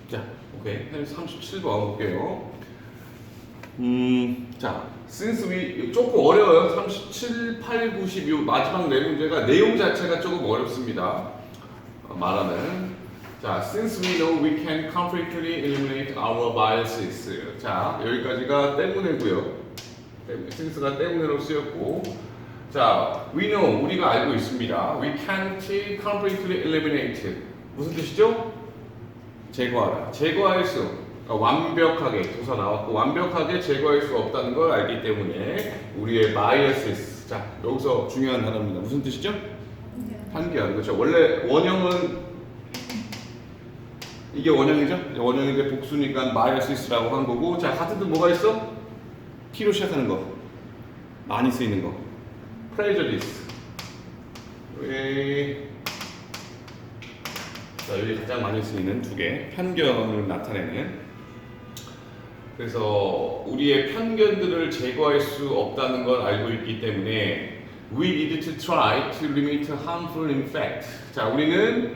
자, 오케이. 37번 볼게요. 자, since we 조금 어려워요. 37, 8, 90, 요 마지막 네 문제가 내용 자체가 조금 어렵습니다. 말하는. 자, since we know we can completely eliminate our biases. 자, 여기까지가 때문에고요. since가 때문에로 쓰였고, 자, we know 우리가 알고 있습니다. We can't completely eliminate. 무슨 뜻이죠? 제거하라. 제거할 수. 완벽하게 도서 나왔고 완벽하게 제거할 수 없다는 걸 알기 때문에 우리의 biases. 자, 여기서 중요한 단어입니다. 무슨 뜻이죠? 편견. 그렇죠. 원래 원형은 이게 원형이죠? 원형인데 복수니까 biases라고 한 거고. 자, 하트도 뭐가 있어? T로 시작하는 거. 많이 쓰이는 거. prejudice. 자, 여기 가장 많이 쓰이는 두 개. 편견을 나타내는. 그래서 우리의 편견들을 제거할 수 없다는 걸 알고 있기 때문에 we need to try to limit harmful effect. 자, 우리는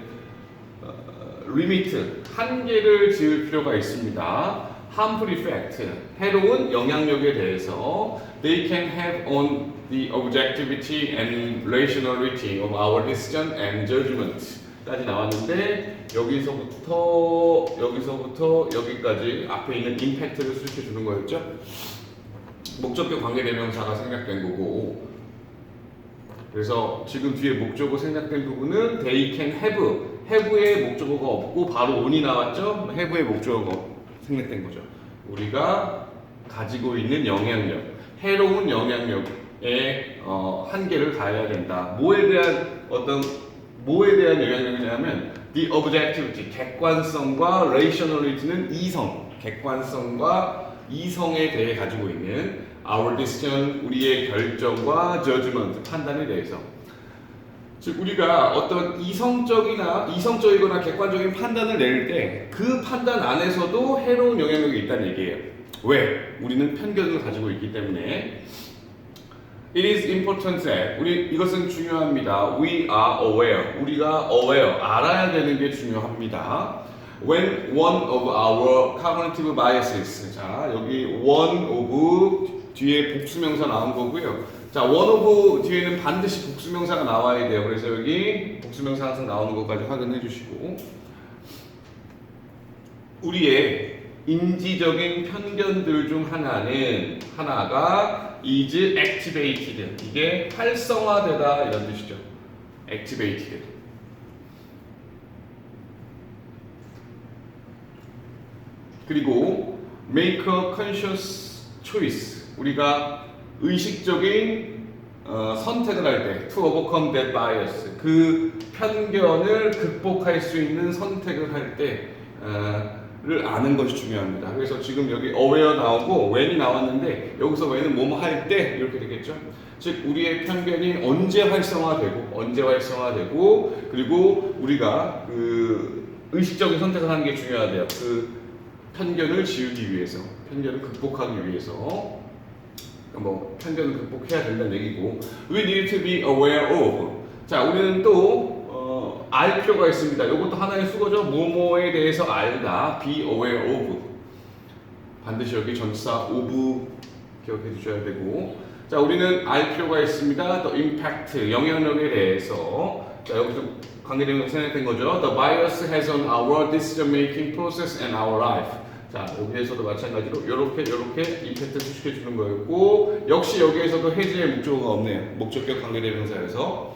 limit, 한계를 지을 필요가 있습니다. harmful effect, 해로운 영향력에 대해서 they can have on the objectivity and rationality of our decision and judgment. 까지 나왔는데 여기서부터 여기까지 앞에 있는 임팩트를 수식해 주는 거였죠. 목적격 관계대명사가 생략된 거고, 그래서 지금 뒤에 목적어 생략된 부분은 they can have의 목적어가 없고 바로 on이 나왔죠. have의 목적어가 생략된 거죠. 우리가 가지고 있는 영향력, 해로운 영향력에 한계를 가해야 된다. 뭐에 대한 영향력이냐면 the objectivity, 객관성과 rationality는 이성, 객관성과 이성에 대해 가지고 있는 our decision, 우리의 결정과 judgment, 판단에 대해서. 즉 우리가 어떤 이성적이거나 객관적인 판단을 내릴 때 그 판단 안에서도 해로운 영향력이 있다는 얘기예요. 왜? 우리는 편견을 가지고 있기 때문에. It is important that 이것은 중요합니다. We are aware. 우리가 aware, 알아야 되는 게 중요합니다. When one of our cognitive biases. 자, 여기 one of 뒤에 복수명사 나온 거고요. 자, one of 뒤에는 반드시 복수명사가 나와야 돼요. 그래서 여기 복수명사 항상 나오는 것까지 확인해 주시고, 우리의 인지적인 편견들 중 하나가 is activated. 이게 활성화되다 이런 뜻이죠. activated. 그리고 make a conscious choice. 우리가 의식적인 선택을 할 때 to overcome that bias. 그 편견을 극복할 수 있는 선택을 할 때를 아는 것이 중요합니다. 그래서 지금 여기 aware 나오고 when이 나왔는데 여기서 when은 뭐뭐 할 때 이렇게 되겠죠. 즉 우리의 편견이 언제 활성화되고 그리고 우리가 그 의식적인 선택을 하는 게 중요하대요. 그 편견을 지우기 위해서, 편견을 극복하기 위해서 편견을 극복해야 된다는 얘기고, we need to be aware of. 자, 우리는 또 알 필요가 있습니다. 이것도 하나의 수거죠. 뭐뭐에 대해서 알다. be aware of. 반드시 여기 전치사 of 기억해 주셔야 되고, 자, 우리는 알 필요가 있습니다. the impact, 영향력에 대해서. 자, 여기서 관계대명사 생략된 거죠. The bias has on our decision making process and our life. 자, 여기에서도 마찬가지로 이렇게 임팩트 수식해 주는 거였고, 역시 여기에서도 해지의 목적어가 없네요. 목적격 관계대명사에서.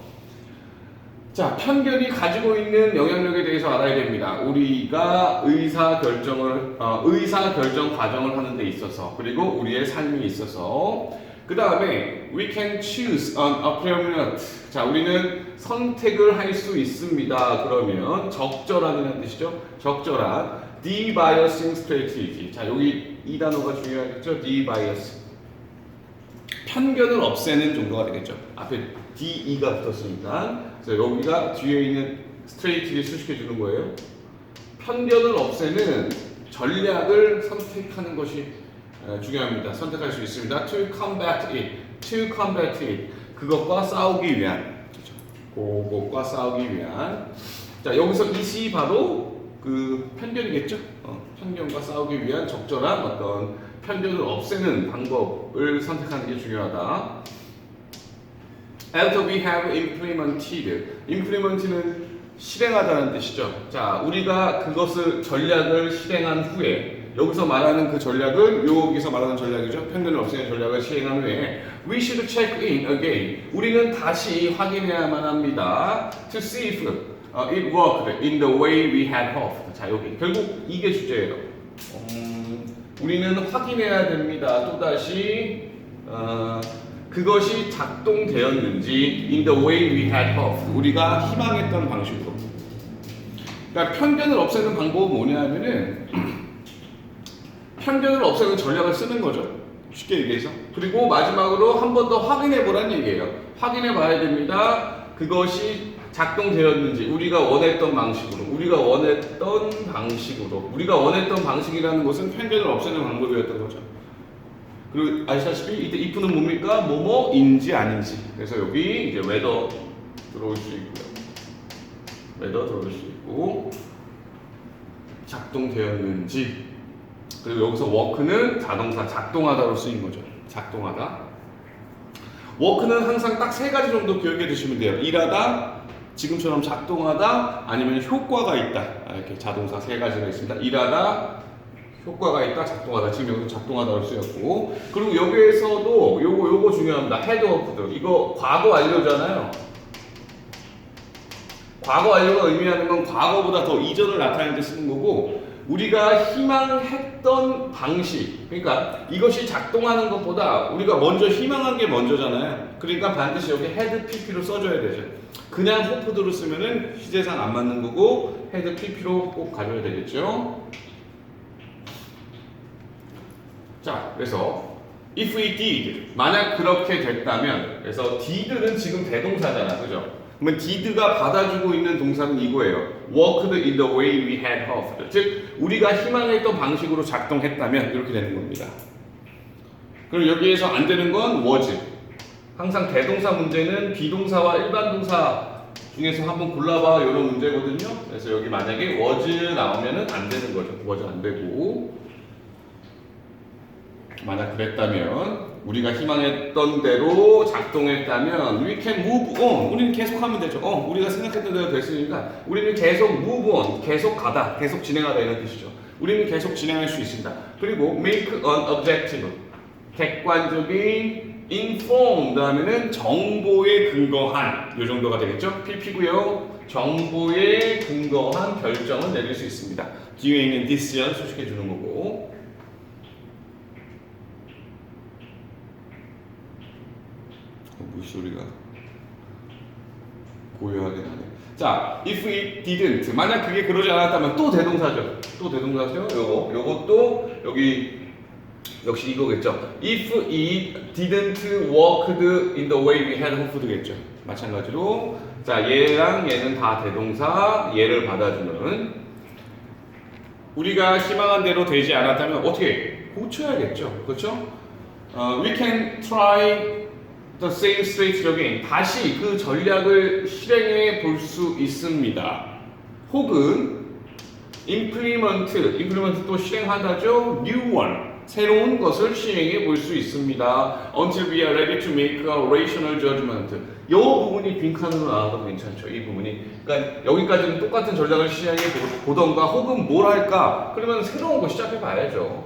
자, 편견이 가지고 있는 영향력에 대해서 알아야 됩니다. 우리가 의사 결정 과정을 하는 데 있어서, 그리고 우리의 삶에 있어서. 그 다음에 we can choose an appropriate. 자, 우리는 선택을 할 수 있습니다. 그러면 적절한이라는 뜻이죠. 적절한 de-biasing strategy. 자, 여기 이 단어가 중요하겠죠. de-bias. 편견을 없애는 정도가 되겠죠. 앞에 DE가 붙었으니까. 그래서 여기가 뒤에 있는 strategy를 수식해 주는 거예요. 편견을 없애는 전략을 선택하는 것이 중요합니다. 선택할 수 있습니다. To combat it. 그것과 싸우기 위한. 그것과 싸우기 위한. 자, 여기서 it이 바로 그 편견이겠죠. 편견과 싸우기 위한 적절한 어떤 편견을 없애는 방법을 선택하는 게 중요하다. After we have implemented. implement는 실행하다는 뜻이죠. 자, 우리가 그것을 전략을 실행한 후에 여기서 말하는 그 전략을 여기서 말하는 전략이죠. 편견을 없애는 전략을 실행한 후에 we should check in again. 우리는 다시 확인해야만 합니다. To see if it worked in the way we had hoped. 자, 여기 결국 이게 주제예요. 우리는 확인해야 됩니다. 또다시 그것이 작동되었는지 in the way we had hoped. 우리가 희망했던 방식으로. 그러니까 편견을 없애는 방법은 뭐냐 하면은 편견을 없애는 전략을 쓰는 거죠. 쉽게 얘기해서. 그리고 마지막으로 한 번 더 확인해 보라는 얘기예요. 확인해 봐야 됩니다. 그것이 작동되었는지 우리가 원했던 방식으로 우리가 원했던 방식이라는 것은 편견을 없애는 방법이었던 거죠. 그리고 아시다시피 이때 if는 뭡니까? 뭐뭐인지 아닌지. 그래서 여기 이제 whether 들어올 수 있고요. whether 들어올 수 있고 작동되었는지. 그리고 여기서 work는 자동사 작동하다로 쓰인 거죠. 작동하다. work는 항상 딱 세 가지 정도 기억해 두시면 돼요. 일하다, 지금처럼 작동하다, 아니면 효과가 있다. 이렇게 자동사 세 가지가 있습니다. 일하다, 효과가 있다, 작동하다. 지금 여기서 작동하다로 쓰였고, 그리고 여기에서도 요거 중요합니다. head of. 이거 과거 완료잖아요. 과거 완료가 의미하는 건 과거보다 더 이전을 나타낼 때 쓰는 거고, 우리가 희망했던 방식, 그러니까 이것이 작동하는 것보다 우리가 먼저 희망한 게 먼저잖아요. 그러니까 반드시 여기 head pp로 써줘야 되죠. 그냥 hope드로 쓰면은 시제상 안 맞는 거고 head pp로 꼭 가져야 되겠죠. 자, 그래서 if we did, 만약 그렇게 됐다면, 그래서 did는 지금 대동사잖아, 그죠? 그러면 did가 받아주고 있는 동사는 이거예요. worked in the way we had hoped. 즉, 우리가 희망했던 방식으로 작동했다면 이렇게 되는 겁니다. 그럼 여기에서 안 되는 건 was. 항상 대동사 문제는 비동사와 일반 동사 중에서 한번 골라봐 이런 문제거든요. 그래서 여기 만약에 was 나오면은 안 되는 거죠. was 안 되고. 만약 그랬다면 우리가 희망했던 대로 작동했다면 we can move on. 우리는 계속하면 되죠. 우리가 생각했던 대로 됐으니까 우리는 계속 move on, 계속 가다, 계속 진행하다 이런 뜻이죠. 우리는 계속 진행할 수 있습니다. 그리고 make an objective, 객관적인 informed 하면은 정보에 근거한 이 정도가 되겠죠. PP고요. 정보에 근거한 결정을 내릴 수 있습니다. 뒤에 있는 decision 소식해 주는 거고. 물소리가 고요하게 나네. 자, if it didn't. 만약 그게 그러지 않았다면 또 대동사죠. 또 대동사죠. 요것도 여기 역시 이거겠죠. If it didn't worked in the way we had hoped겠죠. 마찬가지로 자, 얘랑 얘는 다 대동사, 얘를 받아주는. 우리가 희망한 대로 되지 않았다면 어떻게 고쳐야겠죠. 그렇죠? We can try the same strategy again. 다시 그 전략을 실행해 볼 수 있습니다. 혹은 implement 또 실행하다죠. new one, 새로운 것을 시행해 볼 수 있습니다. until we are ready to make a rational judgment. 이 부분이 빈칸으로 나와도 괜찮죠. 이 부분이. 그러니까 여기까지는 똑같은 전략을 시행해 보던가 혹은 뭘 할까? 그러면 새로운 거 시작해 봐야죠.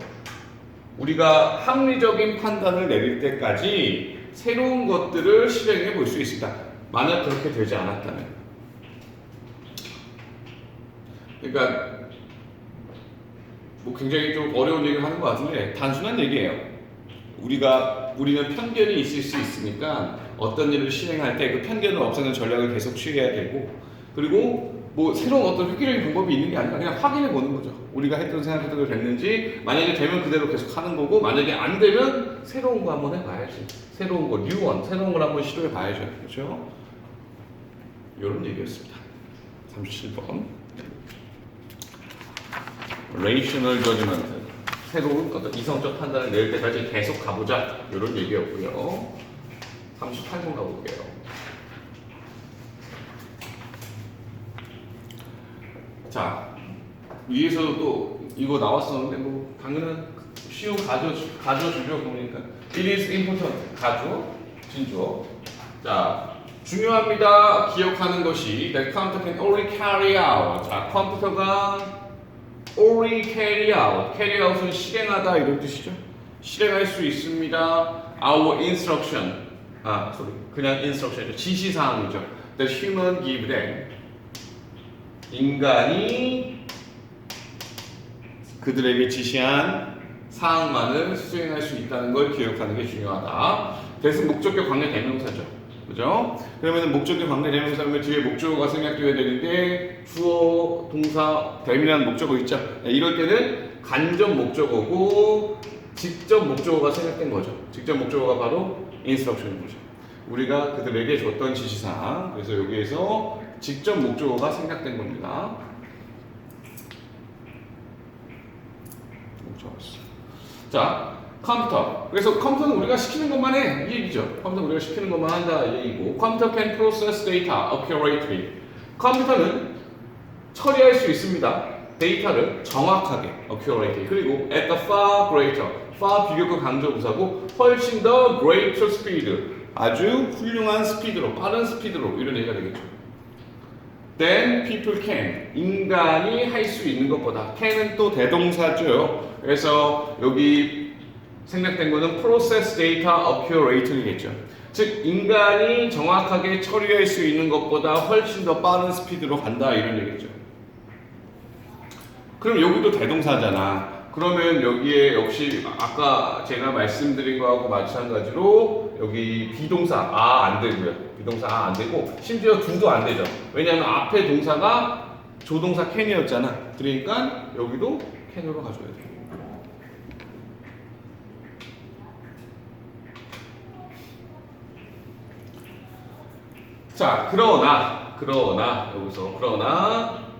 우리가 합리적인 판단을 내릴 때까지 새로운 것들을 실행해 볼 수 있습니다. 만약 그렇게 되지 않았다면. 그러니까 뭐 굉장히 좀 어려운 얘기를 하는 것 같은데 단순한 얘기예요. 우리는 편견이 있을 수 있으니까 어떤 일을 실행할 때 그 편견을 없애는 전략을 계속 취해야 되고, 그리고 뭐 새로운 어떤 획기적인 방법이 있는 게 아니라 그냥 확인해 보는 거죠. 우리가 생각했던 대로 됐는지. 만약에 되면 그대로 계속 하는 거고, 만약에 안 되면 새로운 거 한번 해봐야지. 새로운 거, new one, 새로운 걸 한번 시도해 봐야죠. 그렇죠? 이런 얘기였습니다. 37번. rational judgment. 새로운 어떤 이성적 판단을 낼 때까지 계속 가보자. 이런 얘기였고요. 38번 가볼게요. 자, 위에서도 또 이거 나왔었는데 뭐 당연한 쉬운 가져주죠. 그러니까 it is important 가져 진주어. 자 중요합니다. 기억하는 것이 that computer can only carry out. 자 컴퓨터가 only carry out. carry out은 실행하다 이런 뜻이죠. 실행할 수 있습니다. our instruction. 그냥 instruction이죠. 지시사항이죠. The human give them. 인간이 그들에게 지시한 사항만을 수행할 수 있다는 걸 기억하는 게 중요하다. 대신 목적격 관계 대명사죠. 그죠? 그러면 목적격 관계 대명사면 뒤에 목적어가 생략되어야 되는데 주어, 동사, 대명이라는 목적어 있죠. 이럴 때는 간접 목적어고 직접 목적어가 생략된 거죠. 직접 목적어가 바로 instruction인 거죠. 우리가 그들에게 줬던 지시사항. 그래서 여기에서 직접 목적어가 생략된 겁니다. 자, 컴퓨터. 그래서 컴퓨터는 우리가 시키는 것만 해. 이 얘기죠. 컴퓨터는 우리가 시키는 것만 한다. 이 얘기고. 컴퓨터 can process data accurately. 컴퓨터는 처리할 수 있습니다. 데이터를 정확하게, accurately. 그리고 at the far greater. far 비교급 강조부사고 훨씬 더 greater speed. 아주 훌륭한 스피드로, 빠른 스피드로 이런 얘기가 되겠죠. Then people can. 인간이 할 수 있는 것보다. can은 또 대동사죠. 그래서 여기 생략된 거는 process data accurately겠죠. 즉 인간이 정확하게 처리할 수 있는 것보다 훨씬 더 빠른 스피드로 간다 이런 얘기죠. 그럼 여기도 대동사잖아. 그러면 여기에 역시 아까 제가 말씀드린 거하고 마찬가지로 여기 비동사 안 되고요. 비동사 안 되고 심지어 do도 안 되죠. 왜냐하면 앞에 동사가 조동사 can이었잖아. 그러니까 여기도 can으로 가져야 돼요. 자, 그러나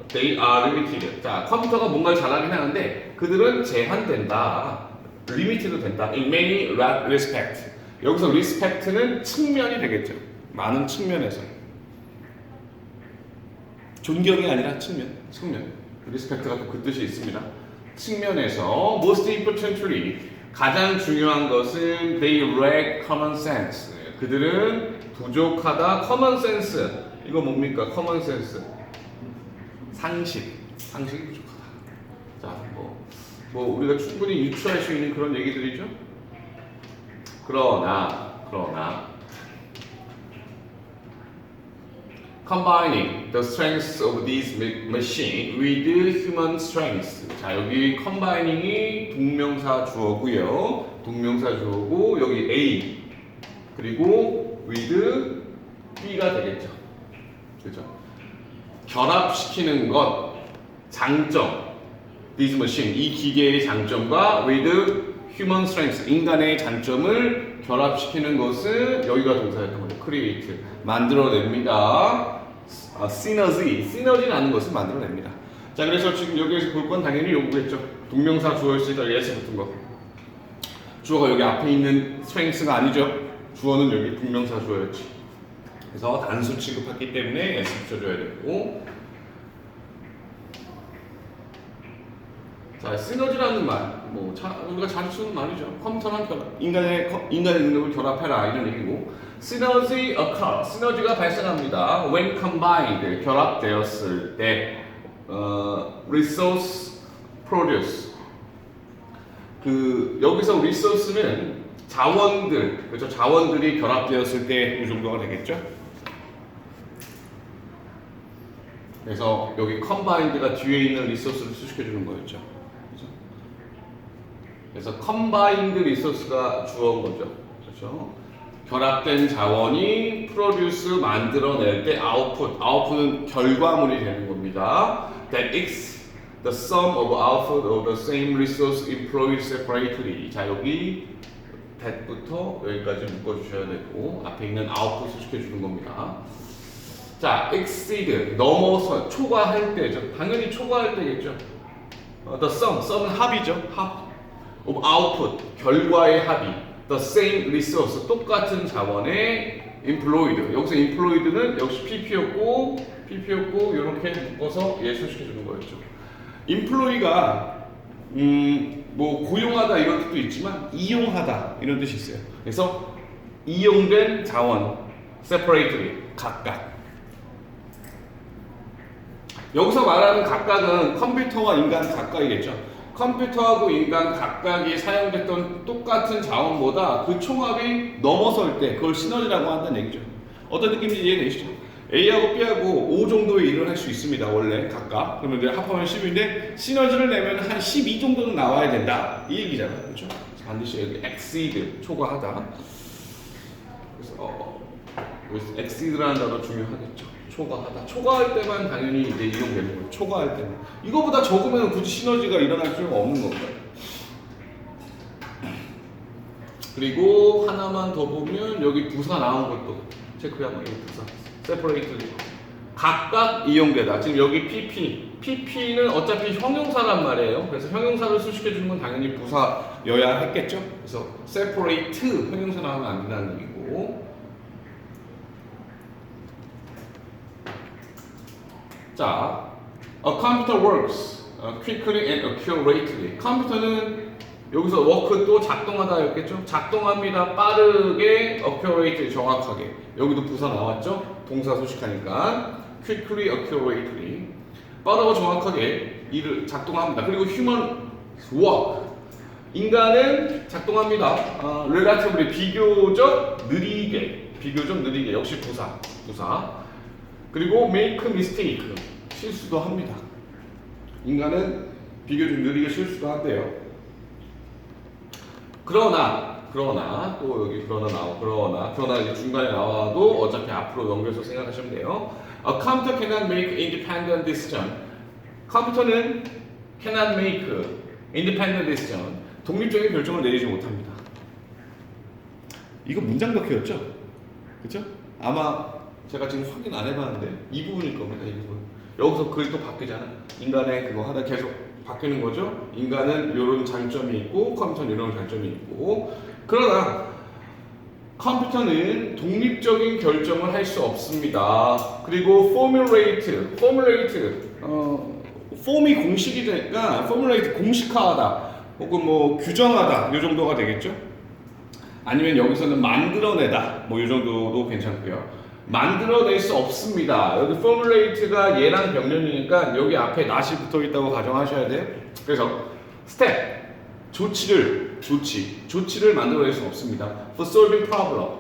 they are limited. 자, 컴퓨터가 뭔가를 잘하긴 하는데 그들은 제한된다. limited도 된다. in many respect. 여기서 respect는 측면이 되겠죠. 많은 측면에서. 존경이 아니라 측면. respect가 또 그 뜻이 있습니다. 측면에서 most importantly 가장 중요한 것은 they lack common sense. 그들은 부족하다. common sense. 이거 뭡니까? common sense. 상식이 부족하다. 자, 뭐 우리가 충분히 유추할 수 있는 그런 얘기들이죠. 그러나 combining the strengths of these machine with human strengths. 자, 여기 combining이 동명사 주어고요. 동명사 주어고 여기 A 그리고 with B가 되겠죠. 그죠? 결합시키는 것 장점 this machine 이 기계의 장점과 with human strengths 인간의 장점을 결합시키는 것은 여기가 동사였던 거죠. create 만들어냅니다. 시너지라는 것을 만들어냅니다. 자, 그래서 지금 여기에서 볼 건 당연히 요구겠죠. 동명사 주어였으니까 yes 붙은 거. 주어가 여기 앞에 있는 strengths가 아니죠. 주어는 여기 동명사 주어였지. 그래서 단수 취급했기 때문에 s 붙여줘야 되고. 자, 시너지라는 말, 우리가 자주 쓰는 말이죠. 컴퓨터랑 인간의 능력을 결합해라 이런 얘기고. 시너지 occur, 시너지가 발생합니다. When combined, 결합되었을 때, resource produce. 여기서 resource는 자원들, 그렇죠? 자원들이 결합되었을 때 이 정도가 되겠죠? 그래서 여기 combined가 뒤에 있는 resource를 수식해 주는 거였죠. 그렇죠? 그래서 combined resource가 주어인 거죠. 그렇죠? 결합된 자원이 produce 만들어낼 때 output은 결과물이 되는 겁니다. That is the sum of output of the same resource employed separately. 자, 여기 that부터 여기까지 묶어주셔야 되고 앞에 있는 output을 시켜주는 겁니다. 자, exceed 넘어서 초과할 때죠. 당연히 초과할 때겠죠. The sum은 합이죠. 합 of output 결과의 합이 the same resource 똑같은 자원의 employed 여기서 employed는 역시 pp였고 이렇게 묶어서 예술시켜주는 거였죠. employee가 뭐 고용하다 이런 뜻도 있지만 이용하다 이런 뜻이 있어요. 그래서 이용된 자원, separately, 각각. 여기서 말하는 각각은 컴퓨터와 인간 각각이겠죠. 컴퓨터하고 인간 각각이 사용됐던 똑같은 자원보다 그 총합이 넘어설 때 그걸 시너지라고 한다는 얘기죠. 어떤 느낌인지 이해되시죠? A하고 B하고 5 정도의 일을 할 수 있습니다. 원래 각각. 그러면 이제 합하면 10인데 시너지를 내면 한 12 정도는 나와야 된다. 이 얘기잖아요. 그렇죠? 반드시 여기 exceed, 초과하다. 그래서 여기서 exceed라는 단어 중요하겠죠. 초과하다. 초과할 때만 당연히 이제 이용되는 거예요. 초과할 때만. 이거보다 적으면 굳이 시너지가 일어날 필요가 없는 겁니다. 그리고 하나만 더 보면 여기 부사 나온 것도 체크하면 여기 부사. separately. 각각 이용되다. 지금 여기 PP는 어차피 형용사란 말이에요. 그래서 형용사를 수식해주는 건 당연히 부사여야 했겠죠. 그래서 separate 형용사 나오면 안 된다는 얘기고. 자, a computer works quickly and accurately. 컴퓨터는 여기서 work 또 작동하다였겠죠? 작동합니다. 빠르게, accurate 정확하게. 여기도 부사 나왔죠? 동사 소식하니까 quickly, accurately. 빠르고 정확하게 일을 작동합니다. 그리고 human work. 인간은 작동합니다. relatively 비교적 느리게. 역시 부사. 그리고 make mistake. 실수도 합니다. 인간은 비교적 느리게 실수도 한대요. 그러나 또 여기 그러나 이제 중간에 나와도 어차피 앞으로 넘겨서 생각하시면 돼요. A computer cannot make independent decision. 컴퓨터는 cannot make independent decision. 독립적인 결정을 내리지 못합니다. 이거 문장 덕회였죠? 그렇죠? 아마 제가 지금 확인 안 해봤는데 이 부분일 겁니다. 이 부분. 여기서 글이 또 바뀌잖아. 인간의 그거 하다 계속 바뀌는 거죠. 인간은 이런 장점이 있고 컴퓨터는 이런 장점이 있고. 그러나 컴퓨터는 독립적인 결정을 할 수 없습니다. 그리고 formulate, form이 공식이니까 formulate 공식화하다 혹은 뭐 규정하다 이 정도가 되겠죠. 아니면 여기서는 만들어내다 뭐 이 정도도 괜찮고요. 만들어낼 수 없습니다. 여기 formulate가 얘랑 병렬이니까 여기 앞에 not이 붙어 있다고 가정하셔야 돼요. 그래서 step, 조치를 만들어낼 수 없습니다. For solving problem,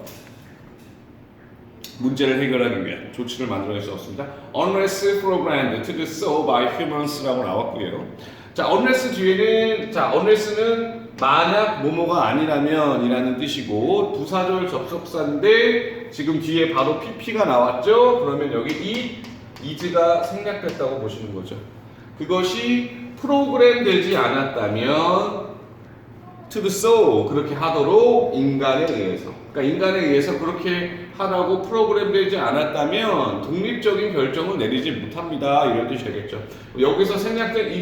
문제를 해결하기 위한 조치를 만들어낼 수 없습니다. Unless programmed to do so by humans라고 나왔고요. 자, unless 뒤에는 unless는 만약 뭐뭐가 아니라면 이라는 뜻이고 부사절 접속사인데 지금 뒤에 바로 PP가 나왔죠? 그러면 여기 is가 생략됐다고 보시는 거죠. 그것이 프로그램 되지 않았다면 to do so 그렇게 하도록 인간에 의해서 그러니까 인간에 의해서 그렇게 하라고 프로그램 되지 않았다면 독립적인 결정을 내리지 못합니다. 이런 뜻이 되겠죠. 여기서 생략된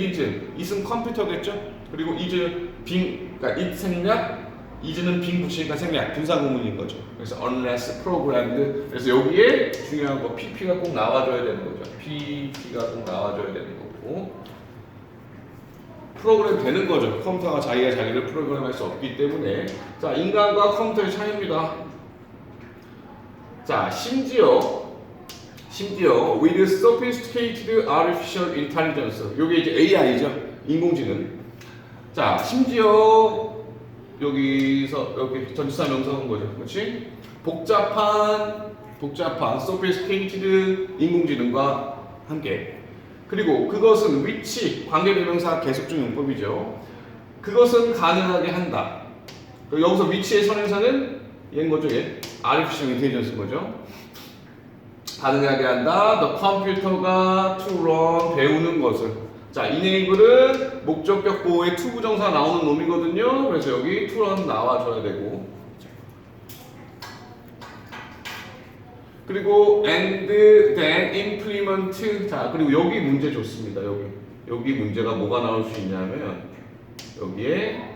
it은 컴퓨터겠죠. 그리고 그러니까 it 생략, is는 빙 붙이니까 생략, 분사구문인 거죠. 그래서 unless programmed. 그래서 여기에 중요한 거 PP가 꼭 나와줘야 되는 거죠. PP가 꼭 나와줘야 되는 거고. 프로그램 되는 거죠. 컴퓨터가 자기가 자기를 프로그램할 수 없기 때문에. 자, 인간과 컴퓨터의 차이입니다. 자, 심지어 with sophisticated artificial intelligence. 요게 이제 AI죠. 인공지능. 자, 심지어 여기서 여기 전치사 명사인 거죠. 그렇지? 복잡한 sophisticated 인공지능과 함께. 그리고 그것은 which 관계대명사 계속적 용법이죠. 그것은 가능하게 한다. 여기서 which의 선행사는 얘인 거죠. 얘 artificial intelligence인 거죠. 가능하게 한다. The computer가 to learn 배우는 것을. 자, enable은 목적격 보호에 to 부정사 나오는 놈이거든요. 그래서 여기 to learn 나와줘야 되고. 그리고 and then implement. 자, 그리고 여기 문제 좋습니다. 여기 문제가 뭐가 나올 수 있냐면 여기에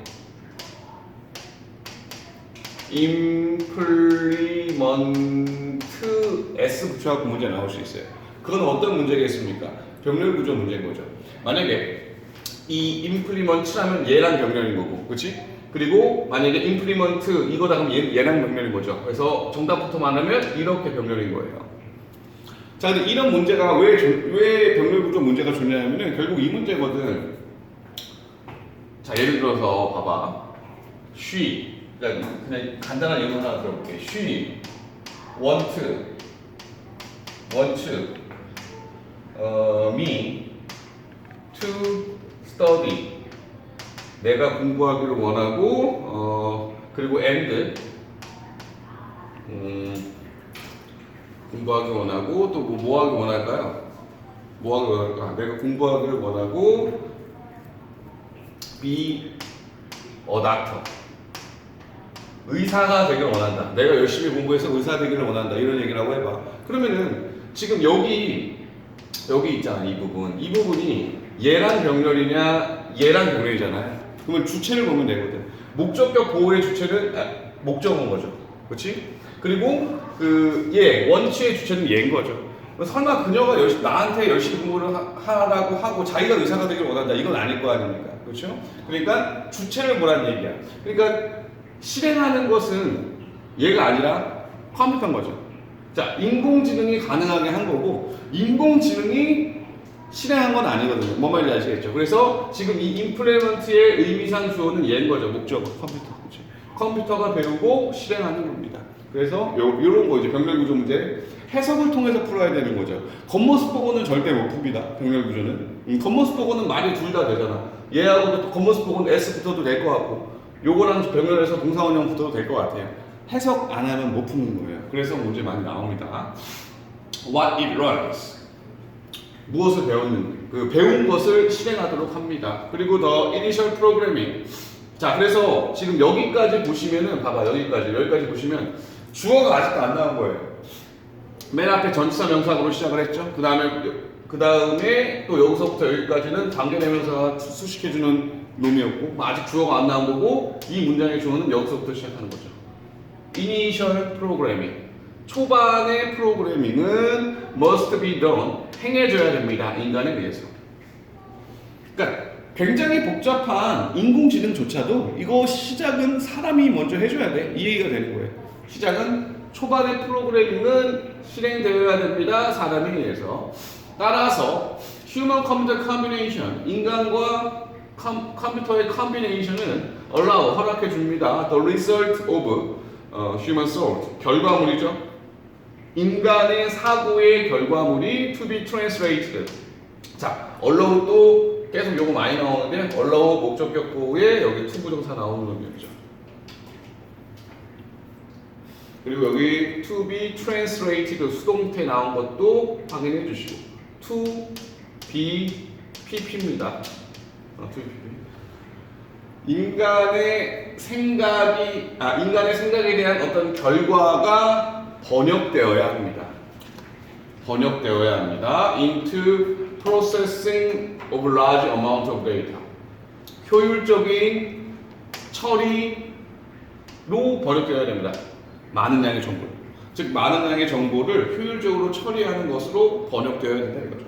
implement s 붙여갖고 문제 나올 수 있어요. 그건 어떤 문제겠습니까? 병렬 구조 문제인 거죠. 만약에 이 implement라면 얘랑 병렬인 거고, 그렇지? 그리고 만약에 implement 이거다 그럼 얘랑 병렬인 거죠. 그래서 정답부터 말하면 이렇게 병렬인 거예요. 자, 근데 이런 문제가 왜 병렬 구조 문제가 존재하냐면은 결국 이 문제거든. 자, 예를 들어서 봐봐. she, 그러니까 그냥 간단한 예문 하나 들어볼게. she want me to study. 내가 공부하기를 원하고, 그리고 and 공부하기 원하고 또 뭐 하기 원할까요? 뭐 하기 원할까? 내가 공부하기를 원하고 be a doctor. 의사가 되길 원한다. 내가 열심히 공부해서 의사 되기를 원한다. 이런 얘기라고 해봐. 그러면은 지금 여기 있잖아. 이 부분이 얘랑 병렬이냐 얘랑 병렬이잖아요. 그러면 주체를 보면 되거든. 목적격 보호의 주체는 목적어인 거죠. 그렇지? 그리고 원치의 주체는 얘인 거죠. 설마 그녀가 나한테 열심히 공부를 하라고 하고 자기가 의사가 되길 원한다. 이건 아닐 거 아닙니까? 그렇죠? 그러니까 주체를 보라는 얘기야. 그러니까 실행하는 것은 얘가 아니라 컴퓨터인 거죠. 자, 인공지능이 가능하게 한 거고 인공지능이 실행한 건 아니거든요. 뭔 말인지 아시겠죠? 그래서 지금 이 implement의 의미상 주어는 얘인 거죠. 목적어 컴퓨터. 그렇죠? 컴퓨터가 배우고 실행하는 겁니다. 그래서 요런 거 이제 병렬 구조 문제 해석을 통해서 풀어야 되는 거죠. 겉모습 보고는 절대 못 풉니다. 병렬 구조는. 겉모습 보고는 말이 둘 다 되잖아. 얘하고도 겉모습 보고는 S 붙어도 될 것 같고 요거랑 병렬해서 동사원형 붙어도 될 것 같아요. 해석 안 하면 못 푸는 거예요. 그래서 문제 많이 나옵니다. What it learns. 무엇을 배웠는지, 배운 것을 실행하도록 합니다. 그리고 the initial programming. 자, 그래서 지금 여기까지 보시면은 봐봐, 여기까지 보시면 주어가 아직도 안 나온 거예요. 맨 앞에 전치사 명사로 시작을 했죠. 그 다음에 또 여기서부터 여기까지는 관계대명사가 수식해주는 놈이었고, 아직 주어가 안 나온 거고, 이 문장의 주어는 여기서부터 시작하는 거죠. Initial programming. 초반의 프로그래밍은 must be done. 행해줘야 됩니다. 인간에 의해서. 그러니까 굉장히 복잡한 인공지능조차도 이거 시작은 사람이 먼저 해줘야 돼. 이 얘기가 되는 거예요. 시작은 초반의 프로그래밍은 실행되어야 됩니다. 사람에 의해서. 따라서 human computer combination, 인간과 컴퓨터의 combination은 allow, 허락해 줍니다. The result of human thought, 결과물이죠. 인간의 사고의 결과물이 to be translated. 자, allow 또 계속 요거 많이 나오는데 allow 목적격 보호에 여기 to 부정사 나오는 놈이었죠. 그리고 여기 to be translated 수동태 나온 것도 확인해 주시고 to be pp입니다. 인간의 생각에 대한 어떤 결과가 번역되어야 합니다. into processing of large amount of data. 효율적인 처리로 번역되어야 됩니다. 많은 양의 정보를. 즉 많은 양의 정보를 효율적으로 처리하는 것으로 번역되어야 된다 이거죠.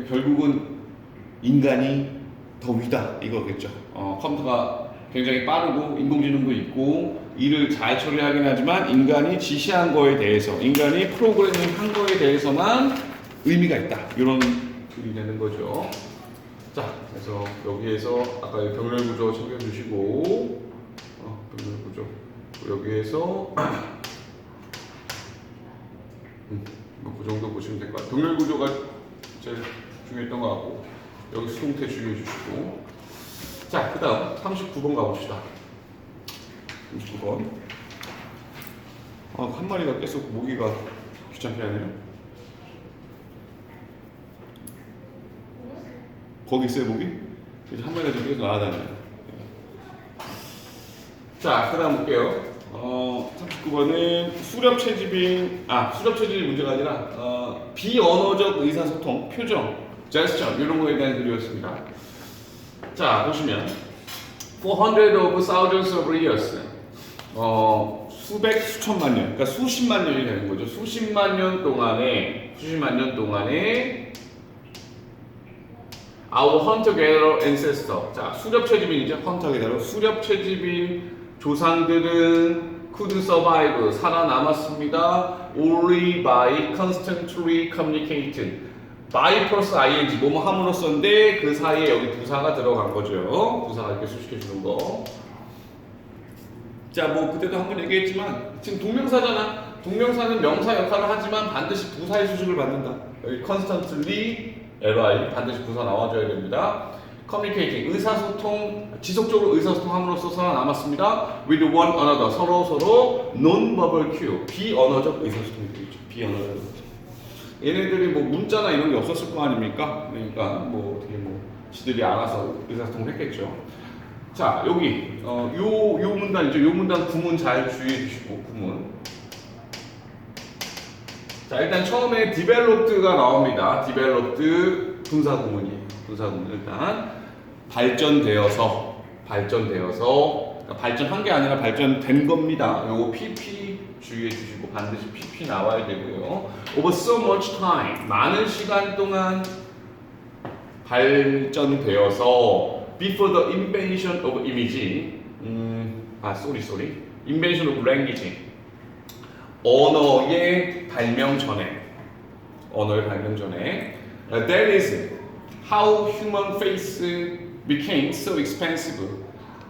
결국은 인간이 더 위다 이거겠죠. 컴퓨터가 굉장히 빠르고 인공지능도 있고 일을 잘 처리하긴 하지만 인간이 지시한 거에 대해서 인간이 프로그래밍 한 거에 대해서만 의미가 있다. 이런 글이 되는 거죠. 자, 그래서 여기에서 아까 병렬 구조 챙겨주시고 병렬 구조 여기에서 그 정도 보시면 될 것 같아요. 병렬 구조가 제일 중요했던 것 같고 여기 수동태 주의해 주시고 자, 그 다음 39번 가봅시다. 39번 한 마리가 계속 모기가 귀찮게 하네요. 거기 있어요 모기? 이제 한 마리가 계속 나가다니요. 자, 그 다음 볼게요. 39번은 수렵체집이 문제가 아니라 비언어적 의사소통, 표정, 제스처 이런 거에 대한 글이었습니다. 자, 보시면 400 of thousands of years 수백 수천만 년, 그러니까 수십만 년이 되는 거죠. 수십만 년 동안에 our hunter-gatherer ancestor. 자, 수렵 채집인이죠. hunter-gatherer. 수렵 채집인 조상들은 could survive. 살아남았습니다. only by constantly communicating. by plus ing. 뭐뭐 함으로써인데 그 사이에 여기 부사가 들어간 거죠. 부사가 이렇게 수식해주는 거. 자, 뭐 그때도 한번 얘기했지만 지금 동명사잖아. 동명사는 명사 역할을 하지만 반드시 부사의 수식을 받는다. 여기 constantly li 반드시 부사 나와줘야 됩니다. communicating 의사소통 지속적으로 의사소통함으로써 살아남았습니다. with one another 서로 non-verbal cue 비언어적 의사소통이 되겠죠. 비언어적 얘네들이 뭐 문자나 이런 게 없었을 거 아닙니까? 그러니까 뭐 어떻게 뭐 지들이 알아서 의사소통을 했겠죠. 자, 여기 요 문단이죠. 요 문단 구문 잘 주의해 주시고 구문. 자, 일단 처음에 developed가 나옵니다. developed 분사 구문이에요. 분사 구문 일단 발전되어서 그러니까 발전한 게 아니라 발전된 겁니다. 요거 PP 주의해 주시고 반드시 PP 나와야 되고요. over so much time 많은 시간 동안 발전되어서 before the invention of image invention of language 언어의 발명 전에 that is how human face became so expensive.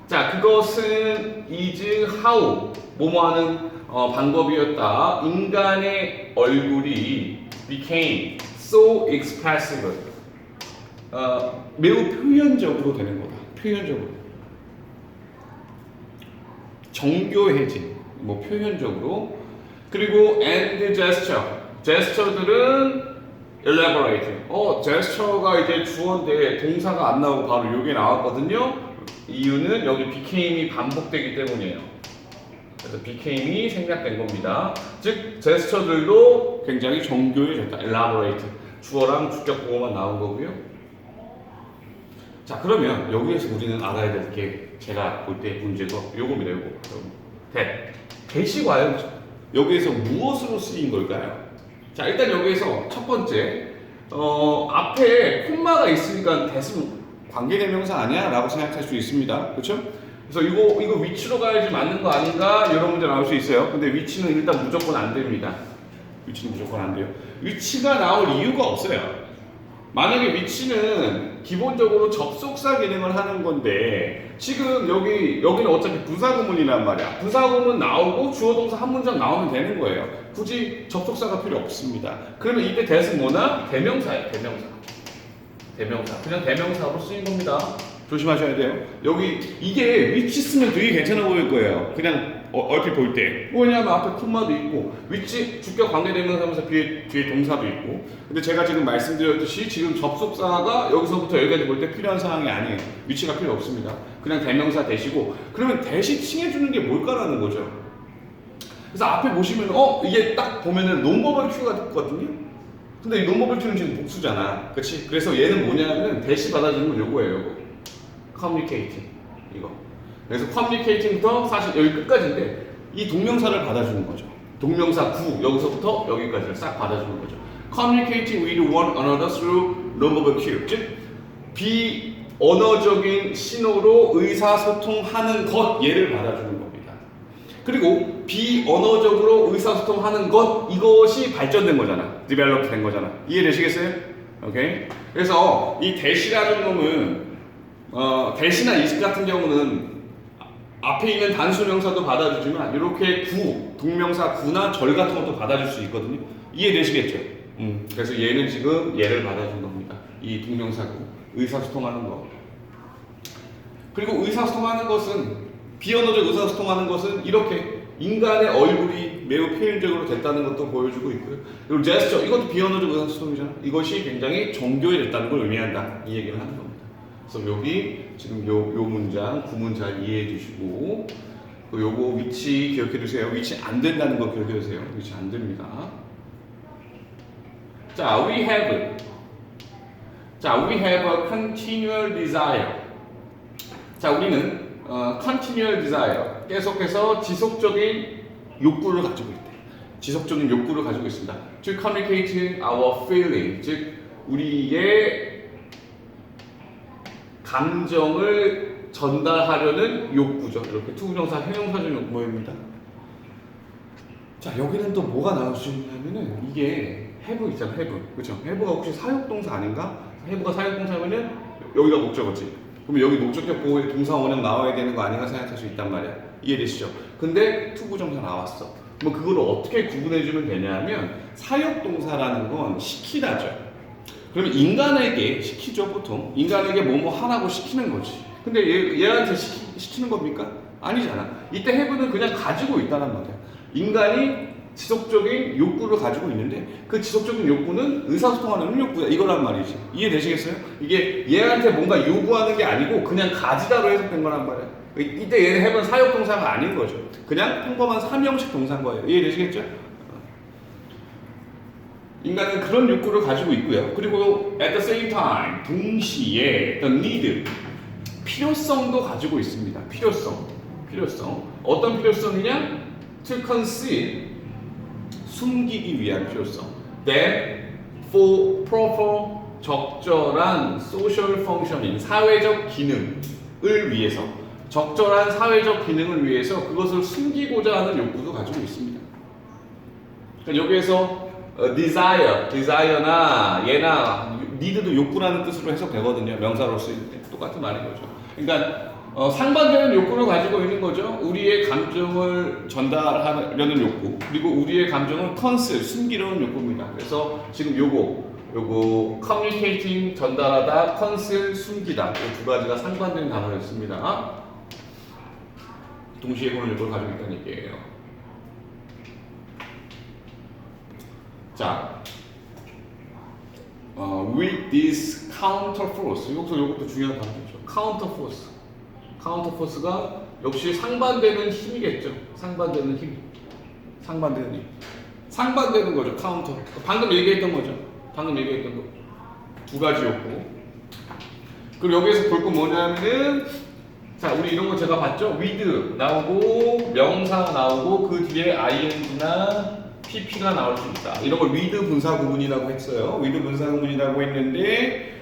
자, 그것은 is how 뭐뭐하는 방법이었다. 인간의 얼굴이 became so expressive. 매우 표현적으로 되는 거다. 표현적으로. 정교해진. 뭐 표현적으로. 그리고 and gesture. gesture들은 elaborate. gesture가 이제 주어인데 동사가 안 나오고 바로 요게 나왔거든요. 이유는 여기 became이 반복되기 때문이에요. 그래서 became이 생략된 겁니다. 즉 gesture들도 굉장히 정교해졌다. elaborate. 주어랑 주격 보호만 나온 거고요. 자, 그러면 여기에서 우리는 알아야 될 게 제가 볼 때 문제가 요겁니다. 요거. 대시 과연 여기에서 무엇으로 쓰인 걸까요? 자, 일단 여기에서 첫 번째 앞에 콤마가 있으니까 대신 관계대명사 아니야? 라고 생각할 수 있습니다. 그렇죠? 그래서 이거 위치로 가야지 맞는 거 아닌가? 이런 문제 나올 수 있어요. 근데 위치는 일단 무조건 안 됩니다. 위치는 무조건 안 돼요. 위치가 나올 이유가 없어요. 만약에 위치는 기본적으로 접속사 기능을 하는 건데 지금 여기는 어차피 부사구문이란 말이야. 부사구문 나오고 주어동사 한 문장 나오면 되는 거예요. 굳이 접속사가 필요 없습니다. 그러면 이때 대신 뭐나? 대명사예요. 대명사. 그냥 대명사로 쓰인 겁니다. 조심하셔야 돼요. 여기 이게 위치 쓰면 되게 괜찮아 보일 거예요. 그냥 얼핏 볼 때. 왜냐하면 앞에 콤마도 있고 위치 주격 관계대명사면서 뒤에 동사도 있고. 근데 제가 지금 말씀드렸듯이 지금 접속사가 여기서부터 여기까지 볼 때 필요한 상황이 아니에요. 위치가 필요 없습니다. 그냥 대명사 대시고. 그러면 대시 칭해주는 게 뭘까라는 거죠. 그래서 앞에 보시면 이게 딱 보면은 논버벌 큐가 있거든요. 근데 이 논버벌 큐는 지금 복수잖아. 그렇지? 그래서 얘는 뭐냐면 대시 받아주는 건 요거예요. 요거. communicating 이거. 그래서 communicating부터 사실 여기 끝까지인데 이 동명사를 받아주는 거죠. 동명사 구 여기서부터 여기까지를 싹 받아주는 거죠. communicating with one another through nonverbal cue. 즉 비언어적인 신호로 의사소통하는 것 얘를 받아주는 겁니다. 그리고 비언어적으로 의사소통하는 것 이것이 발전된 거잖아. develop 된 거잖아. 이해되시겠어요? 오케이. 그래서 이 대시라는 놈은 대시나 이시 같은 경우는 앞에 있는 단수명사도 받아주지만 이렇게 동명사 구나 절 같은 것도 받아줄 수 있거든요. 이해되시겠죠? 그래서 얘는 지금 얘를 받아준 겁니다. 이 동명사 구 의사소통하는 거. 그리고 의사소통하는 것은 비언어적 의사소통하는 것은 이렇게 인간의 얼굴이 매우 표현적으로 됐다는 것도 보여주고 있고요. 그리고 제스처 이것도 비언어적 의사소통이잖아. 이것이 굉장히 정교해졌다는 걸 의미한다. 이 얘기를 하는 겁니다. 그래서 여기 지금 요 문장 구문 잘 이해해 주시고 요거 위치 기억해 두세요. 위치 안 된다는 거 기억해 두세요. 위치 안 됩니다. 자, we have a continual desire. 자, 우리는 continual desire 계속해서 지속적인 욕구를 가지고 있대. 지속적인 욕구를 가지고 있습니다. To communicate our feeling, 즉 우리의 감정을 전달하려는 욕구죠. 이렇게 투부정사 형용사적 모입니다. 자, 여기는 또 뭐가 나올 수 있냐면은 이게 have 있잖아, have. 그렇죠? have가 혹시 사역동사 아닌가? have가 사역동사면은 여기가 목적어지. 그러면 여기 목적격 보호에 동사 원형 나와야 되는 거 아닌가 생각할 수 있단 말이야. 이해되시죠? 근데 투부정사 나왔어. 그럼 그걸 어떻게 구분해주면 되냐면 사역동사라는 건 시키다죠. 그러면 인간에게 시키죠, 보통. 인간에게 뭐뭐 하라고 시키는 거지. 근데 얘한테 시키는 겁니까? 아니잖아. 이때 have는 그냥 가지고 있다는 말이야. 인간이 지속적인 욕구를 가지고 있는데 그 지속적인 욕구는 의사소통하는 욕구야. 이거란 말이지. 이해되시겠어요? 이게 얘한테 뭔가 요구하는 게 아니고 그냥 가지다로 해석된 거란 말이야. 이때 얘는 have는 사역동사가 아닌 거죠. 그냥 평범한 삼형식 동사인 거예요. 이해되시겠죠? 인간은 그런 욕구를 가지고 있고요. 그리고 at the same time, 동시에 the need, 필요성도 가지고 있습니다. 필요성. 어떤 필요성이냐? to conceal, 숨기기 위한 필요성. That for proper, 적절한 social functioning, 사회적 기능을 위해서, 적절한 사회적 기능을 위해서 그것을 숨기고자 하는 욕구도 가지고 있습니다. 그러니까 여기에서 desire나 얘나 need도 욕구라는 뜻으로 해석되거든요. 명사로 쓰일 때 똑같은 말인 거죠. 그러니까 상반되는 욕구를 가지고 있는 거죠. 우리의 감정을 전달하려는 욕구, 그리고 우리의 감정을 conceal, 숨기려는 욕구입니다. 그래서 지금 요거 communicating, 전달하다, conceal, 숨기다, 이 두 가지가 상반되는 단어였습니다. 동시에 보는 욕구를 가지고 있다는 얘기예요. 자, with this counter force, 이것도 중요한 단어죠. counter force. 카운터 포스가 역시 상반되는 힘이겠죠. 상반되는 힘. 상반되는 거죠. 카운터. 방금 얘기했던 거죠. 두 가지였고. 그리고 여기에서 볼 건 뭐냐면은, 자, 우리 이런 거 제가 봤죠? with 나오고, 명사 나오고, 그 뒤에 ing나 pp가 나올 수 있다. 이런 걸 with 분사 구문이라고 했어요. with 분사 구문이라고 했는데,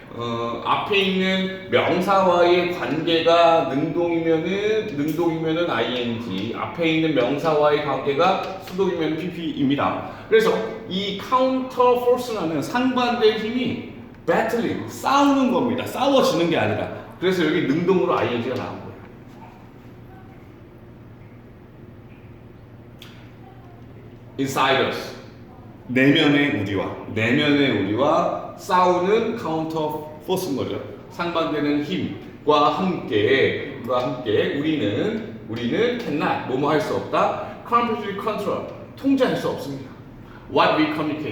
앞에 있는 명사와의 관계가 능동이면은 ing, 앞에 있는 명사와의 관계가 수동이면 pp입니다. 그래서 이 counter force라는 상반된 힘이 battling, 싸우는 겁니다. 싸워지는 게 아니라. 그래서 여기 능동으로 ing가 나온 거예요. inside us, 내면의 우리와 싸우는 카운터 포스인 거죠. 상반되는 힘과 함께 우리는 cannot, 뭐뭐 할 수 없다. completely control, 통제할 수 없습니다. What we communicate,